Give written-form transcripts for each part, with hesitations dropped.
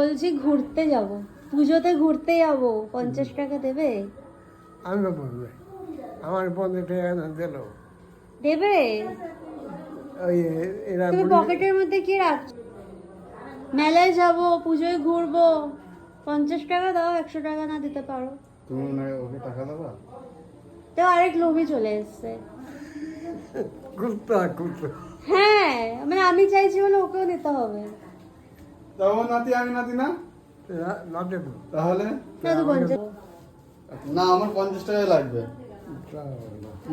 বলছি ঘুরতে যাব, পুজোতে ঘুরতে যাব, 50 টাকা দেবে? আমি বলবে আমার 50 টাকা না দিল দেবে? ওই এরা তুমি পকেটের মধ্যে কি রাখছো? মেলায় যাব, পুজোয় ঘুরবো, 50 টাকা দাও, 100 টাকা না দিতে পারো? তুমি ওকে টাকা দেবা? তো আরেক লোভী চলে এসছে। ঘুরতে হ্যাঁ, মানে আমি চাইছি বলে ওকেও নিতে হবে। তাও নাতি আমি নাতি না না দেবো তাহলে না তো 50 না আমার 50 টাকাই লাগবে।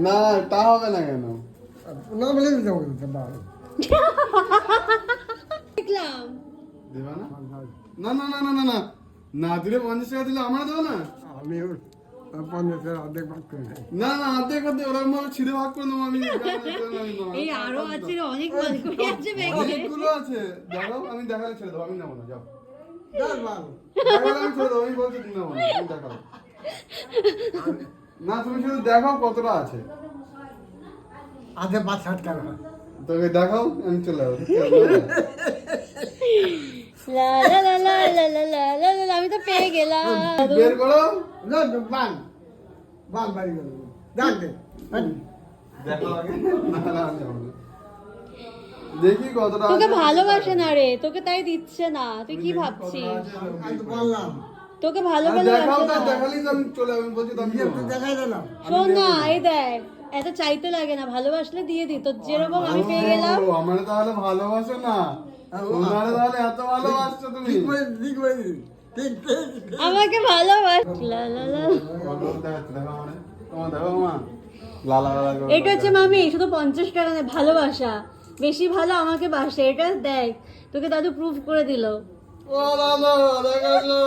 না তা হবে না কেন? না বলে দেবো দেখলাম। দেবা না? না না না না না না না দিলে 50 টাকা দিলে আমার দেবো না। আমি 50 টাকা অর্ধেক ভাগ করে দেবো। না না অর্ধেক করতে ওরকম ভাবে ছিঁড়ে ভাগ করে নেবো আমি। এই আরো আছে, অনেক বালকনি আছে ব্যাগে। অনেকগুলো আছে দেখো আমি দেখালে ছেড়ে দেবো আমি নেবো না যাও যার বাল। দেখালে আমি ছেড়ে দেবো আমি বলছি তুমি নেবো না তুমি দেখাও না তুমি শুধু দেখাও কতটা আছে আধে 5-7 টাকা তোকে দেখাও আমি চলে যাবো লা লা লা লা লা লা লা লা লা লা, আমি তো পেয়ে গেলাম। বের করো না বাল বাল বাড়ি গেল যাক দে দেখাও আগে না না আমি যাবো না। দেখি কতটা তোকে আছে। ভালোবাসে না রে, তোকে তাই দিচ্ছে না। তুই কি ভাবছিস? আমি তো বললাম তোকে ভালো আর ভালো দেখাও বাসে তো না। দেখালেই তো আমি চলে যাবো আমি বলছি তো আমি নিজে নেবো তো না। দেখাই দিলাম শোন না, এই দেখ, এত চাইতে লাগে না, ভালোবাসলে দিয়ে দি। তোর যেরকম আমি পেয়ে গেলাম। ও, আমার তাহলে ভালোবাসো না তোমার তাহলে এত ভালোবাসছো তুমি ঠিক করে ঠিক করে ঠিক ঠিক আমাকে ভালোবাস। লা লা লা। কত দেখাচ্ছে দেখো মানে তোমার দেখো মা লালা লালা করে এটা হচ্ছে মামি, শুধু 50 টাকা নেই, ভালোবাসা। বেশি ভালো আমাকে বাসে, এটা দেখ, তোকে দাদু প্রুফ করে দিল। ও লালা দেখালো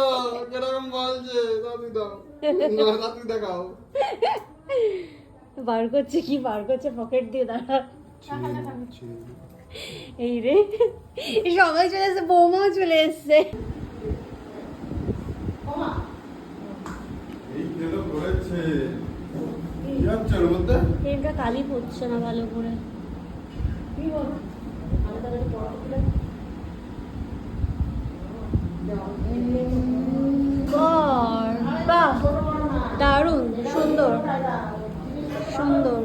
কিরকম বলছে দাদি দাও না দাদি দেখাও বার করছে, কি বার করছে পকেট দিয়ে, দাঁড়া। এই রে, এই সবাই চলে এসছে, বৌমাও চলে এসছে। এই কেলো করেছে কি হচ্ছে ওর মধ্যে ট্রেনটা কালি পড়ছে না ভালো করে। বাহ, দারুণ সুন্দর সুন্দর।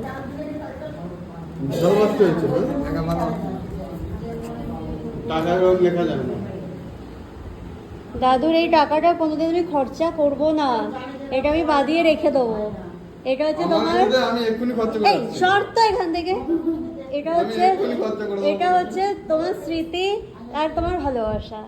বিশাল কষ্ট হয়েছে দেখা ভালো টাকা কম লেখা যাবে না দাদুর এই টাকাটা কোনোদিন আমি খরচা করব না, এটা আমি বাদিয়ে রেখে দেবো। এটা হচ্ছে আমার তোমার, মধ্যে আমি এক্ষুনি খরচা করে এই দিচ্ছি। শর্ত এখান থেকে। এটা আমি হচ্ছে, এক্ষুনি খরচা করে দেবো। এটা হচ্ছে তোমার স্মৃতি আর তোমার ভালোবাসা।